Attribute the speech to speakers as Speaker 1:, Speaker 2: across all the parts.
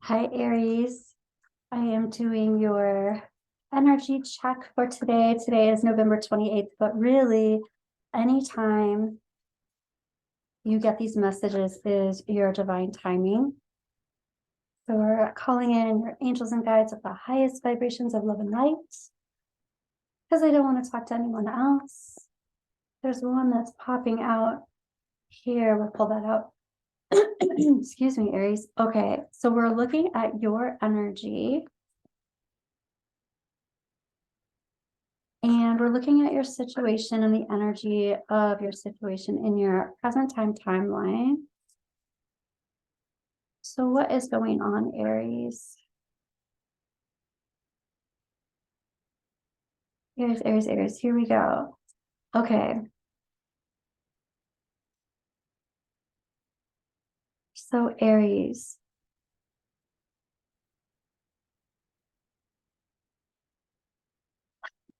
Speaker 1: Hi, Aries. I am doing your energy check for today. Today is November 28th, but really, anytime you get these messages is your divine timing. So we're calling in your angels and guides of the highest vibrations of love and light because I don't want to talk to anyone else. There's one that's popping out here. We'll pull that out. Excuse me, Aries. Okay, so we're looking at your energy. And we're looking at your situation and the energy of your situation in your present time timeline. So what is going on, Aries? Aries, Aries, Aries. Here we go. Okay. So Aries.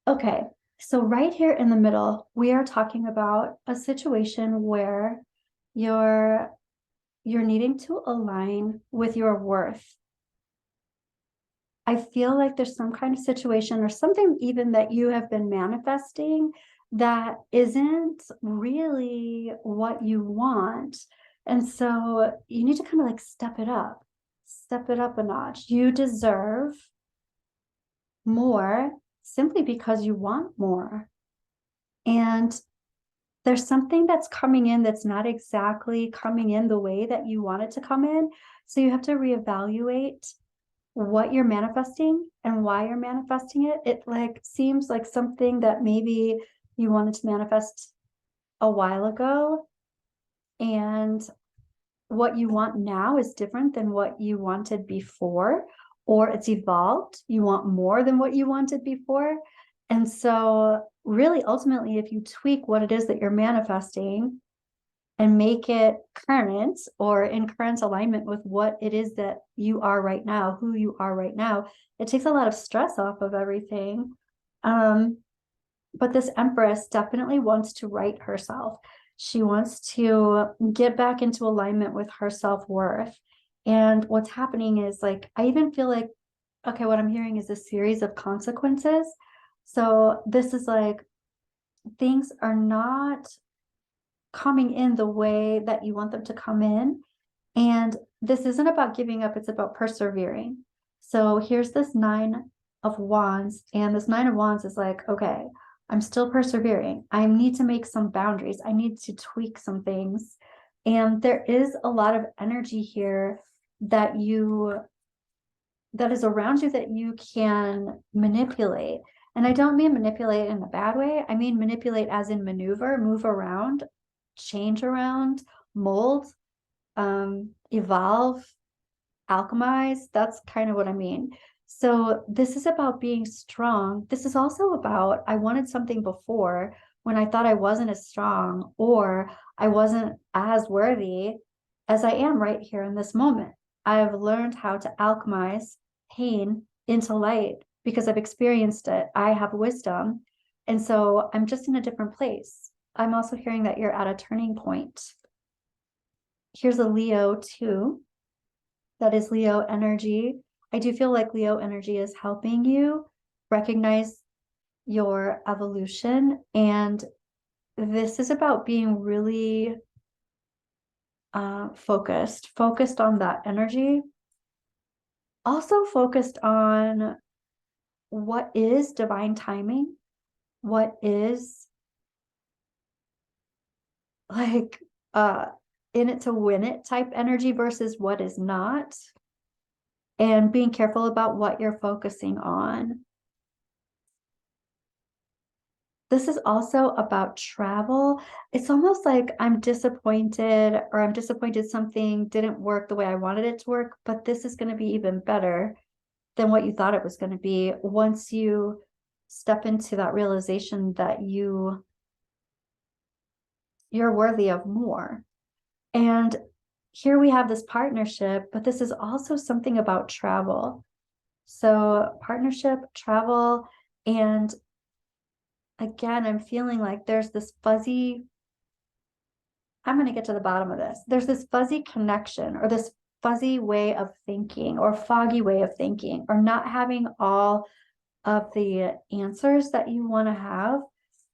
Speaker 1: Okay. So right here in the middle, we are talking about a situation where you're needing to align with your worth. I feel like there's some kind of situation or something even that you have been manifesting that isn't really what you want. And so you need to kind of like step it up a notch. You deserve more simply because you want more. And there's something that's coming in that's not exactly coming in the way that you want it to come in. So you have to reevaluate what you're manifesting and why you're manifesting it. It like seems like something that maybe you wanted to manifest a while ago, and what you want now is different than what you wanted before, or it's evolved. You want more than what you wanted before. And so really ultimately, if you tweak what it is that you're manifesting and make it current or in current alignment with what it is that you are right now, who you are right now, it takes a lot of stress off of everything. But this Empress definitely wants to right herself. She wants to get back into alignment with her self-worth. And what's happening is like, I even feel like, okay, what I'm hearing is a series of consequences. So this is like, things are not coming in the way that you want them to come in. And this isn't about giving up, it's about persevering. So here's this Nine of Wands, and this Nine of Wands is like, okay, I'm still persevering. I need to make some boundaries. I need to tweak some things. And there is a lot of energy here that is around you that you can manipulate. And I don't mean manipulate in a bad way. I mean manipulate as in maneuver, move around, change around, mold, evolve, alchemize. That's kind of what I mean. So this is about being strong. This is also about, I wanted something before when I thought I wasn't as strong or I wasn't as worthy as I am right here in this moment. I've learned how to alchemize pain into light because I've experienced it. I have wisdom. And so I'm just in a different place. I'm also hearing that you're at a turning point. Here's a Leo too. That is Leo energy. I do feel like Leo energy is helping you recognize your evolution. And this is about being really focused on that energy. Also focused on what is divine timing, what is like in it to win it type energy versus what is not, and being careful about what you're focusing on. This is also about travel. It's almost like I'm disappointed, or I'm disappointed something didn't work the way I wanted it to work, but this is going to be even better than what you thought it was going to be once you step into that realization that you're worthy of more. And here we have this partnership, but this is also something about travel. So partnership, travel, and again, I'm feeling like there's this fuzzy, I'm going to get to the bottom of this. There's this fuzzy connection or this fuzzy way of thinking or foggy way of thinking, or not having all of the answers that you want to have,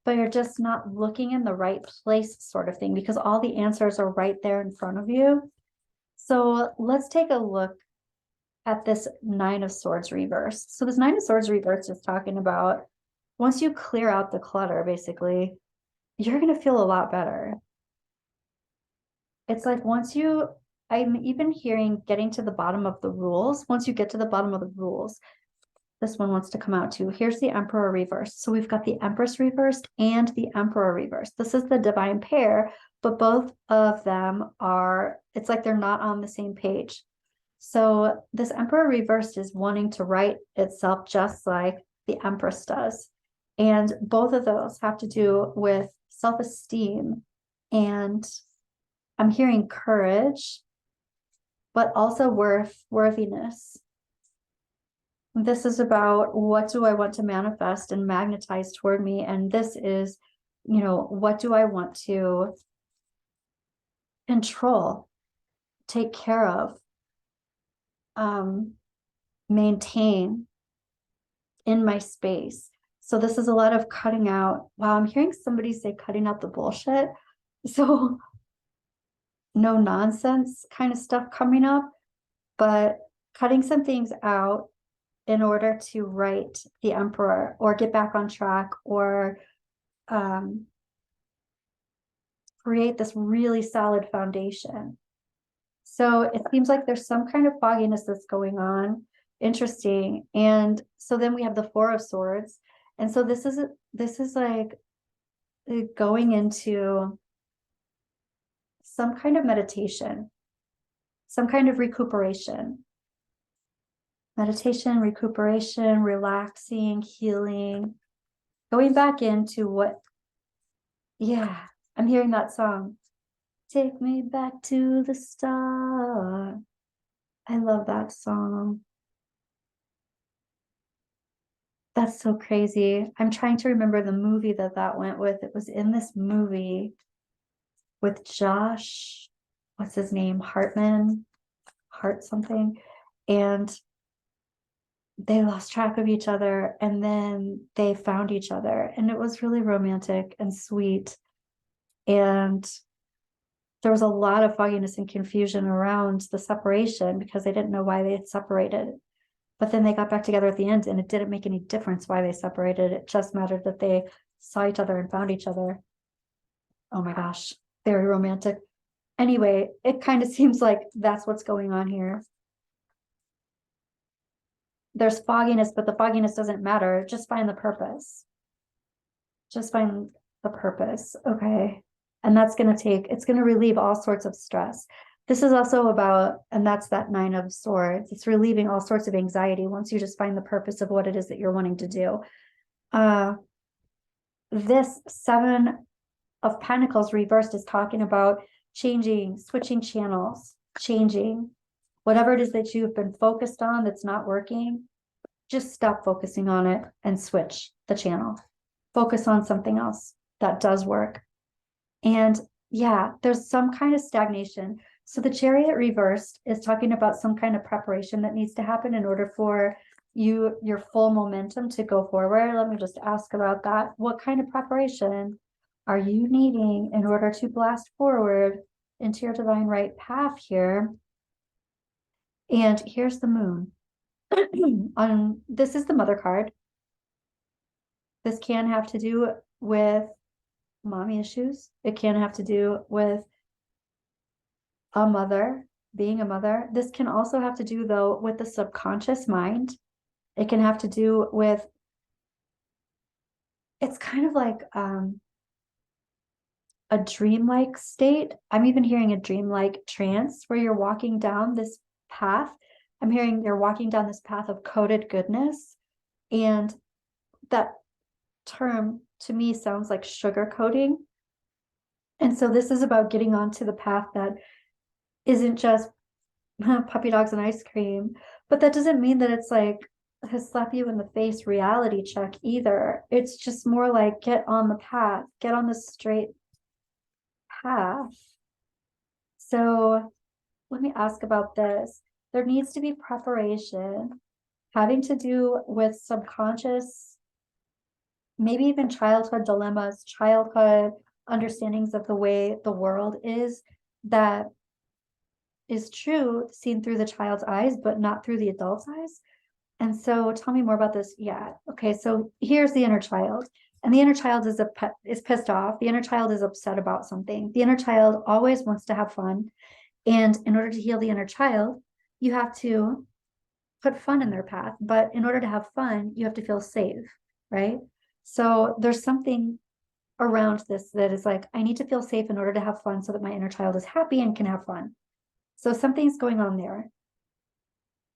Speaker 1: but you're just not looking in the right place, sort of thing, because all the answers are right there in front of you. So let's take a look at this Nine of Swords reverse. So this Nine of Swords reverse is talking about once you clear out the clutter, basically, you're going to feel a lot better. It's like I'm even hearing getting to the bottom of the rules. Once you get to the bottom of the rules, this one wants to come out too. Here's the Emperor reverse. So we've got the Empress reversed and the Emperor reversed. This is the divine pair, but both of them it's like they're not on the same page. So this Emperor reversed is wanting to right itself just like the Empress does. And both of those have to do with self-esteem, and I'm hearing courage, but also worthiness. This is about what do I want to manifest and magnetize toward me? And this is, what do I want to control, take care of, maintain in my space. So this is a lot of cutting out. Wow, I'm hearing somebody say cutting out the bullshit. So no nonsense kind of stuff coming up, but cutting some things out in order to right the Emperor or get back on track, or create this really solid foundation. So it seems like there's some kind of fogginess that's going on. Interesting. And so then we have the Four of Swords. And so this is like going into some kind of meditation, some kind of recuperation. Meditation, recuperation, relaxing, healing, going back into I'm hearing that song. Take me back to the start. I love that song. That's so crazy. I'm trying to remember the movie that went with. It was in this movie with Josh, what's his name? Hart something. And they lost track of each other, and then they found each other, and it was really romantic and sweet. And there was a lot of fogginess and confusion around the separation because they didn't know why they had separated. But then they got back together at the end, and it didn't make any difference why they separated. It just mattered that they saw each other and found each other. Oh my gosh, very romantic. Anyway, it kind of seems like that's what's going on here. There's fogginess, but the fogginess doesn't matter. Just find the purpose. Just find the purpose. Okay. And it's going to relieve all sorts of stress. This is also about, and that's that Nine of Swords. It's relieving all sorts of anxiety once you just find the purpose of what it is that you're wanting to do. This Seven of Pentacles reversed is talking about changing, switching channels, changing whatever it is that you've been focused on that's not working. Just stop focusing on it and switch the channel. Focus on something else that does work. And yeah, there's some kind of stagnation. So the Chariot reversed is talking about some kind of preparation that needs to happen in order for your full momentum to go forward. Let me just ask about that. What kind of preparation are you needing in order to blast forward into your divine right path here? And here's the Moon. This is the Mother card. This can have to do with mommy issues. It can have to do with a mother, being a mother. This can also have to do, though, with the subconscious mind. It can have to do with, it's kind of like a dreamlike state. I'm even hearing a dreamlike trance where you're walking down this path. I'm hearing you're walking down this path of coded goodness. And that term to me sounds like sugar coating. And so this is about getting onto the path that isn't just puppy dogs and ice cream, but that doesn't mean that it's like a slap you in the face reality check either. It's just more like get on the path, get on the straight path. So let me ask about this. There needs to be preparation having to do with subconscious, maybe even childhood dilemmas, childhood understandings of the way the world that is true seen through the child's eyes, but not through the adult's eyes. And so tell me more about this. Yeah. Okay. So here's the inner child. And the inner child is pissed off. The inner child is upset about something. The inner child always wants to have fun. And in order to heal the inner child, you have to put fun in their path. But in order to have fun, you have to feel safe, right? So there's something around this that is like, I need to feel safe in order to have fun so that my inner child is happy and can have fun. So something's going on there.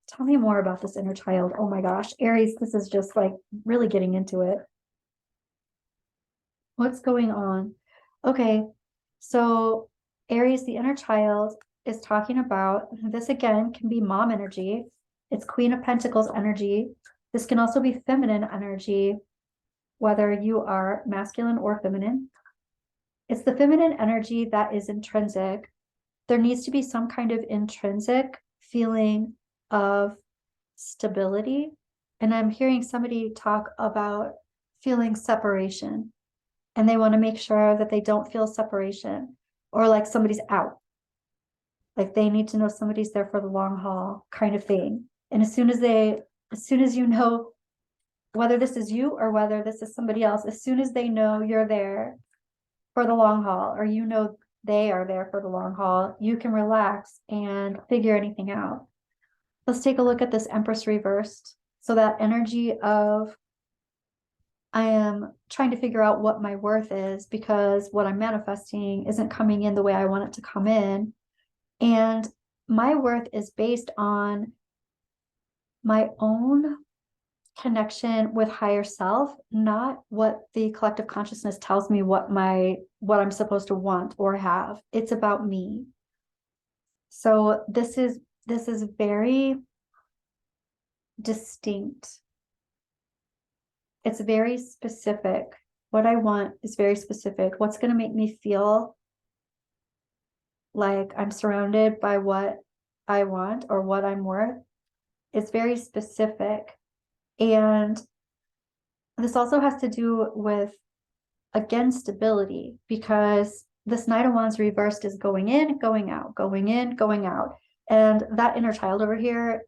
Speaker 1: Tell me more about this inner child. Oh my gosh, Aries, this is just like really getting into it. What's going on? Okay, so Aries, the inner child, is talking about this again, can be mom energy. It's Queen of Pentacles energy. This can also be feminine energy, whether you are masculine or feminine. It's the feminine energy that is intrinsic. There needs to be some kind of intrinsic feeling of stability. And I'm hearing somebody talk about feeling separation, and they want to make sure that they don't feel separation or like somebody's out. Like they need to know somebody's there for the long haul kind of thing. And as soon as you know whether this is you or whether this is somebody else, as soon as they know you're there for the long haul, or you know they are there for the long haul, you can relax and figure anything out. Let's take a look at this Empress reversed. So that energy of I am trying to figure out what my worth is because what I'm manifesting isn't coming in the way I want it to come in. And my worth is based on my own connection with higher self, not what the collective consciousness tells me what I'm supposed to want or have. It's about me. So this is very distinct. It's very specific. What I want is very specific. What's going to make me feel like I'm surrounded by what I want or what I'm worth? It's very specific. And this also has to do with, again, stability, because this Knight of Wands reversed is going in, going out, going in, going out. And that inner child over here,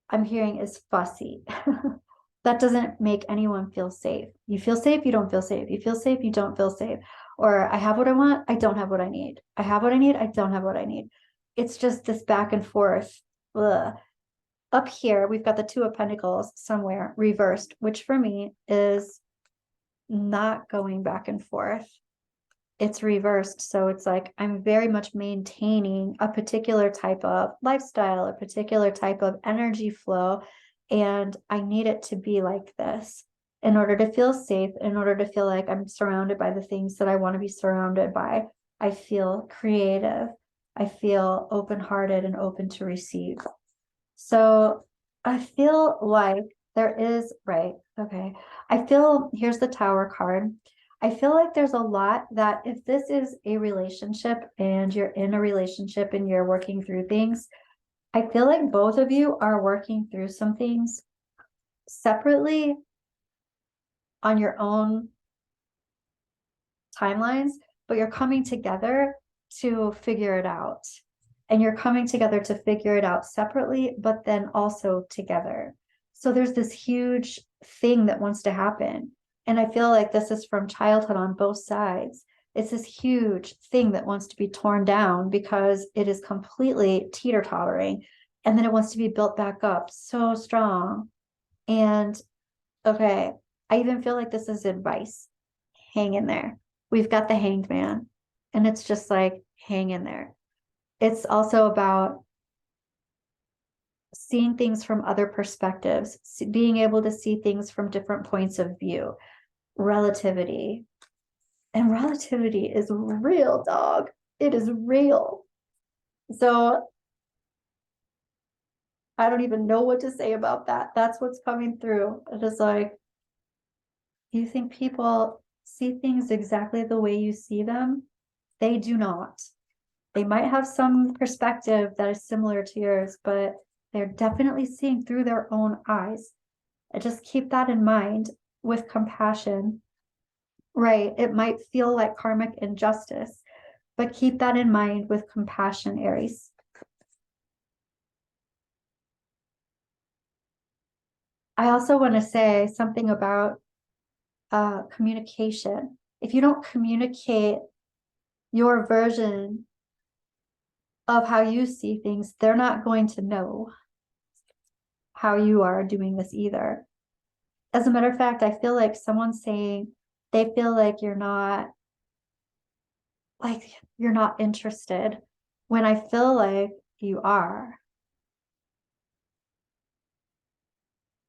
Speaker 1: I'm hearing is fussy. That doesn't make anyone feel safe. You feel safe, you don't feel safe. You feel safe, you don't feel safe. Or I have what I want, I don't have what I need. I have what I need, I don't have what I need. It's just this back and forth. Ugh. Up here, we've got the Two of Pentacles somewhere reversed, which for me is not going back and forth. It's reversed. So it's like I'm very much maintaining a particular type of lifestyle, a particular type of energy flow. And I need it to be like this in order to feel safe, in order to feel like I'm surrounded by the things that I want to be surrounded by. I feel creative. I feel open-hearted and open to receive. So I feel like there is, right, okay. Here's the Tower card. I feel like there's a lot that if this is a relationship and you're in a relationship and you're working through things, I feel like both of you are working through some things separately on your own timelines, but you're coming together to figure it out. And you're coming together to figure it out separately, but then also together. So there's this huge thing that wants to happen. And I feel like this is from childhood on both sides. It's this huge thing that wants to be torn down because it is completely teeter-tottering. And then it wants to be built back up so strong. And okay, I even feel like this is advice. Hang in there. We've got the Hanged Man. And it's just like, hang in there. It's also about seeing things from other perspectives, being able to see things from different points of view, relativity. And relativity is real, dog. It is real. So I don't even know what to say about that. That's what's coming through. It is like, you think people see things exactly the way you see them? They do not. They might have some perspective that is similar to yours, but they're definitely seeing through their own eyes. And just keep that in mind with compassion. Right. It might feel like karmic injustice, but keep that in mind with compassion, Aries. I also want to say something about communication. If you don't communicate your version of how you see things, they're not going to know how you are doing this either. As a matter of fact, I feel like someone's saying they feel like you're not interested when I feel like you are.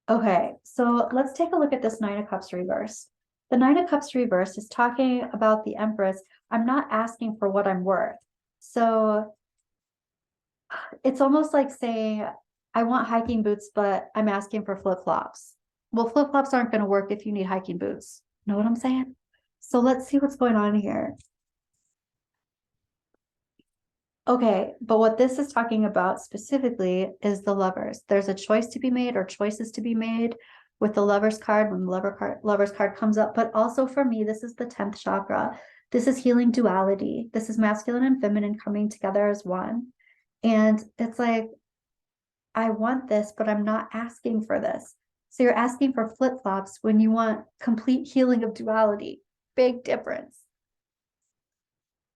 Speaker 1: Okay, so let's take a look at this Nine of Cups reverse. The Nine of Cups reverse is talking about the Empress. I'm not asking for what I'm worth. So it's almost like saying, I want hiking boots, but I'm asking for flip-flops. Well, flip-flops aren't going to work if you need hiking boots. Know what I'm saying? So let's see what's going on here. Okay, but what this is talking about specifically is the lovers. There's a choice to be made or choices to be made with the lovers card when the lovers card comes up. But also for me, this is the 10th chakra. This is healing duality. This is masculine and feminine coming together as one. And it's like, I want this, but I'm not asking for this. So you're asking for flip-flops when you want complete healing of duality. Big difference.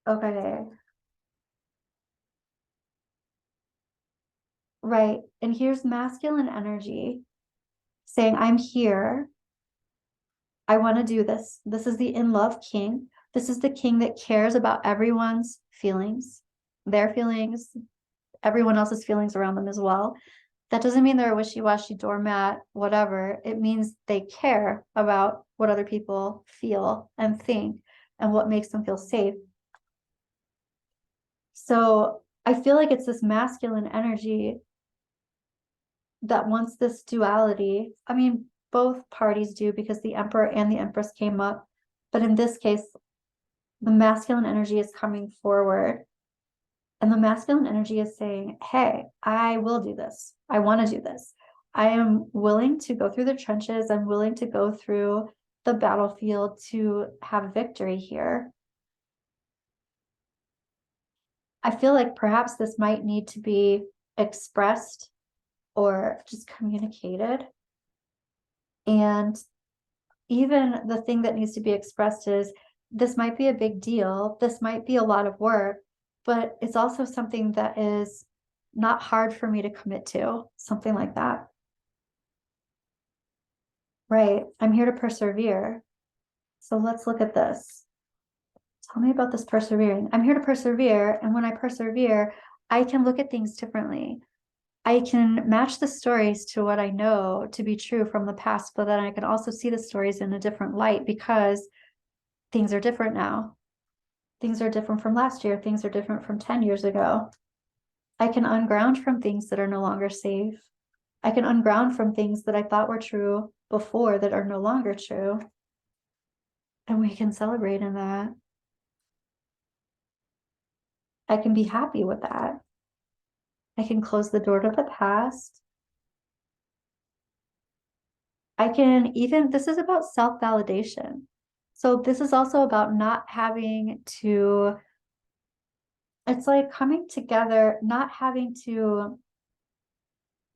Speaker 1: Okay. Right. And here's masculine energy saying, I'm here. I want to do this. This is the in love king. This is the king that cares about everyone's feelings, their feelings, everyone else's feelings around them as well. That doesn't mean they're a wishy-washy doormat, whatever. It means they care about what other people feel and think and what makes them feel safe. So I feel like it's this masculine energy that wants this duality. I mean, both parties do because the Emperor and the Empress came up. But in this case, the masculine energy is coming forward. And the masculine energy is saying, hey, I will do this. I want to do this. I am willing to go through the trenches. I'm willing to go through the battlefield to have victory here. I feel like perhaps this might need to be expressed or just communicated. And even the thing that needs to be expressed is this might be a big deal. This might be a lot of work, but it's also something that is not hard for me to commit to, something like that. Right. I'm here to persevere. So let's look at this. Tell me about this persevering. I'm here to persevere. And when I persevere, I can look at things differently. I can match the stories to what I know to be true from the past, but then I can also see the stories in a different light because things are different now. Things are different from last year. Things are different from 10 years ago. I can unground from things that are no longer safe. I can unground from things that I thought were true before that are no longer true. And we can celebrate in that. I can be happy with that. I can close the door to the past. I can even, this is about self-validation. So this is also about not having to, it's like coming together, not having to,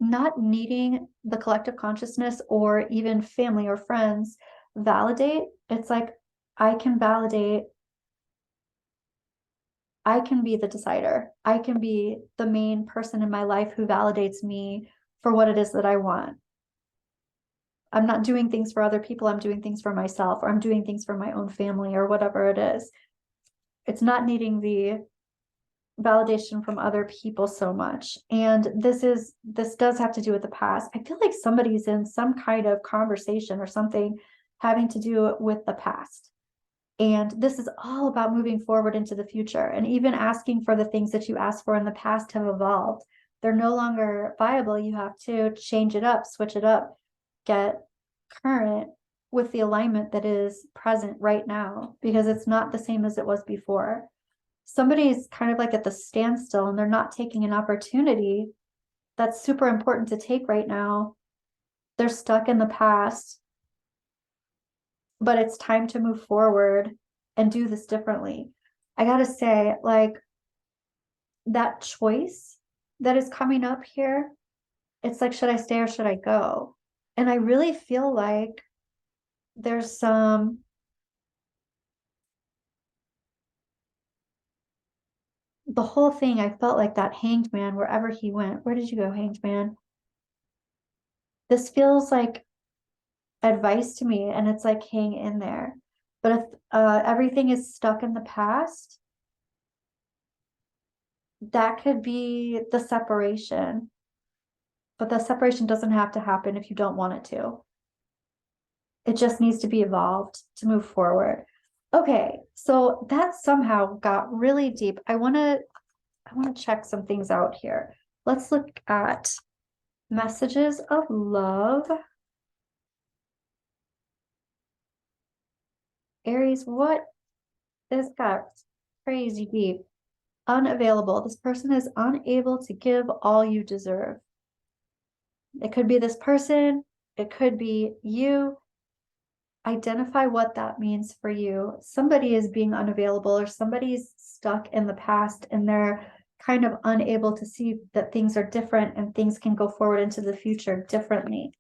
Speaker 1: not needing the collective consciousness or even family or friends validate. It's like I can validate, I can be the decider. I can be the main person in my life who validates me for what it is that I want. I'm not doing things for other people. I'm doing things for myself, or I'm doing things for my own family, or whatever it is. It's not needing the validation from other people so much. And this does have to do with the past. I feel like somebody's in some kind of conversation or something having to do with the past. And this is all about moving forward into the future. And even asking for the things that you asked for in the past have evolved. They're no longer viable. You have to change it up, switch it up, get current with the alignment that is present right now, because it's not the same as it was before. somebody's kind of like at the standstill and they're not taking an opportunity that's super important to take right now. They're stuck in the past, but it's time to move forward and do this differently. I gotta say, like, that choice that is coming up here, it's like, should I stay or should I go? And I really feel like there's some, the whole thing, I felt like that hanged man, wherever he went. Where did you go, hanged man? This feels like advice to me, and it's like, hang in there. But if everything is stuck in the past, that could be the separation. But the separation doesn't have to happen if you don't want it to. It just needs to be evolved to move forward. Okay, so that somehow got really deep. I want to check some things out here. Let's look at messages of love. Aries, what? This got crazy deep. Unavailable. This person is unable to give all you deserve. It could be this person, it could be you. Identify what that means for you. Somebody is being unavailable, or somebody's stuck in the past and they're kind of unable to see that things are different and things can go forward into the future differently.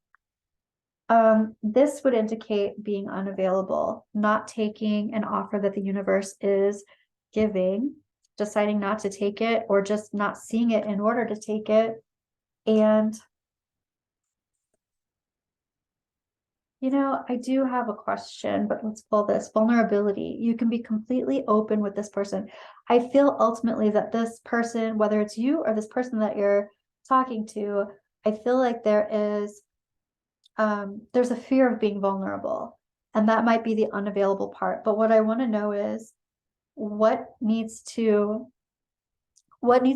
Speaker 1: This would indicate being unavailable, not taking an offer that the universe is giving, deciding not to take it, or just not seeing it in order to take it. And I do have a question, but let's pull this. Vulnerability. You can be completely open with this person. I feel ultimately that this person, whether it's you or this person that you're talking to, I feel like there's a fear of being vulnerable, and that might be the unavailable part. But what I want to know is what needs to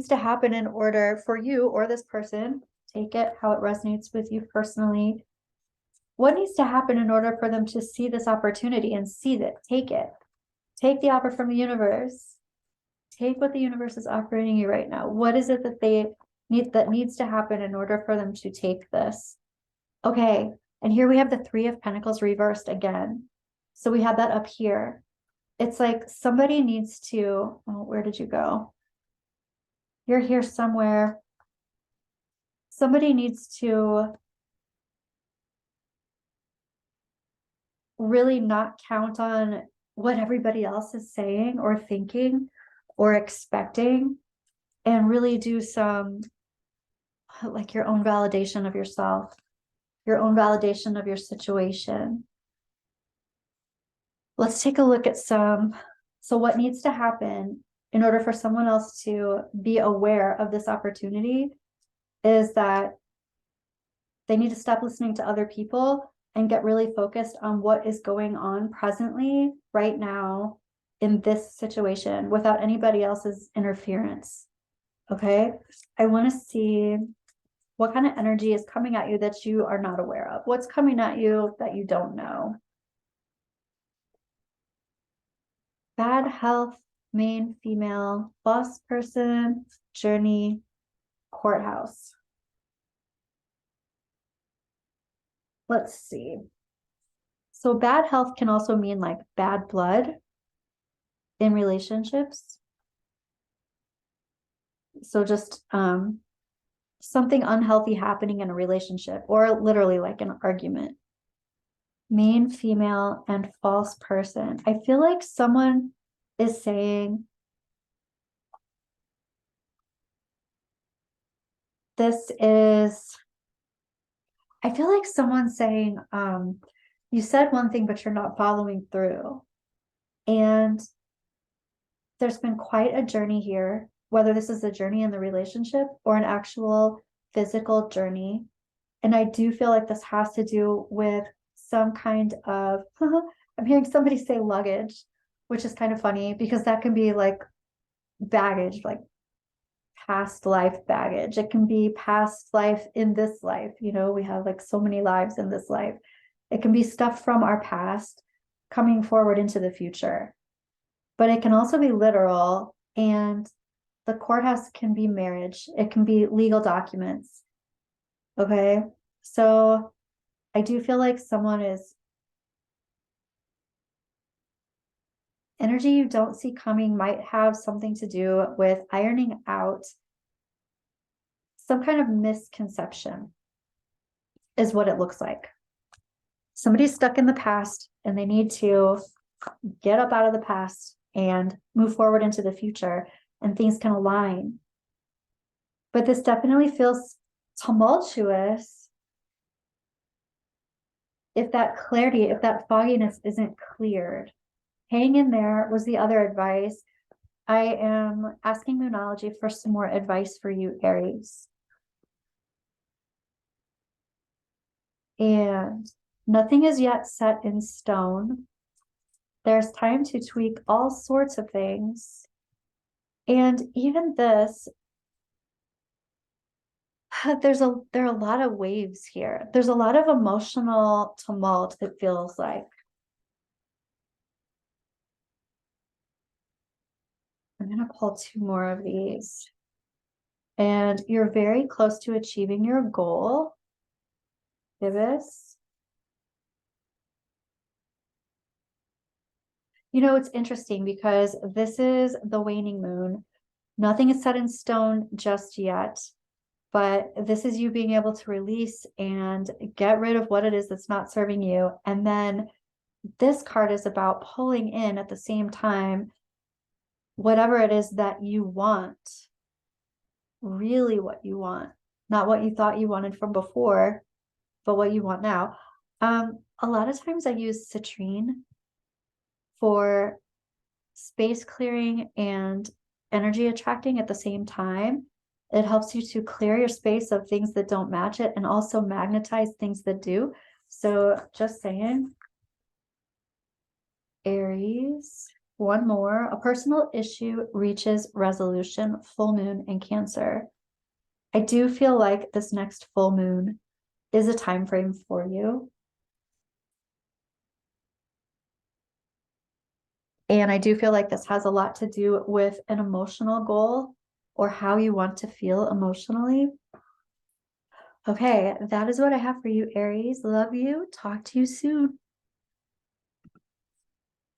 Speaker 1: happen in order for you or this person, take it how it resonates with you personally. What needs to happen in order for them to see this opportunity and see it? Take the offer from the universe. Take what the universe is offering you right now. What is it that needs to happen in order for them to take this? Okay, and here we have the Three of Pentacles reversed again. So we have that up here. It's like somebody needs to, oh, where did you go? You're here somewhere. Somebody needs to really not count on what everybody else is saying or thinking or expecting, and really do some, like, your own validation of yourself, your own validation of your situation. Let's take a look at so what needs to happen in order for someone else to be aware of this opportunity is that they need to stop listening to other people and get really focused on what is going on presently, right now, in this situation, without anybody else's interference. Okay, I want to see what kind of energy is coming at you that you are not aware of. What's coming at you that you don't know? Bad health, main female, boss person, journey, courthouse. Let's see. So bad health can also mean like bad blood in relationships. So just something unhealthy happening in a relationship, or literally like an argument. Main female and false person. I feel like someone is saying this is, I feel like someone's saying, you said one thing, but you're not following through. And there's been quite a journey here, whether this is a journey in the relationship or an actual physical journey. And I do feel like this has to do with some kind of, I'm hearing somebody say luggage, which is kind of funny because that can be like baggage, like past life baggage. It can be past life in this life. We have like so many lives in this life. It can be stuff from our past coming forward into the future, but it can also be literal. And the courthouse can be marriage, it can be legal documents. Okay. So I do feel like someone is energy you don't see coming might have something to do with ironing out some kind of misconception, is what it looks like. Somebody's stuck in the past and they need to get up out of the past and move forward into the future, and things can align. But this definitely feels tumultuous if that clarity, if that fogginess isn't cleared. Hang in there was the other advice. I am asking Moonology for some more advice for you, Aries. And nothing is yet set in stone. There's time to tweak all sorts of things. And even this, there are a lot of waves here. There's a lot of emotional tumult, it feels like. I'm going to pull two more of these. And you're very close to achieving your goal, Ibis. You know, it's interesting because this is the waning moon. Nothing is set in stone just yet, but this is you being able to release and get rid of what it is that's not serving you. And then this card is about pulling in at the same time whatever it is that you want, really what you want, not what you thought you wanted from before, but what you want now. A lot of times I use citrine for space clearing and energy attracting at the same time. It helps you to clear your space of things that don't match it and also magnetize things that do. So just saying, Aries, one more. A personal issue reaches resolution, full moon in Cancer. I do feel like this next full moon is a time frame for you. And I do feel like this has a lot to do with an emotional goal or how you want to feel emotionally. Okay, that is what I have for you, Aries. Love you. Talk to you soon.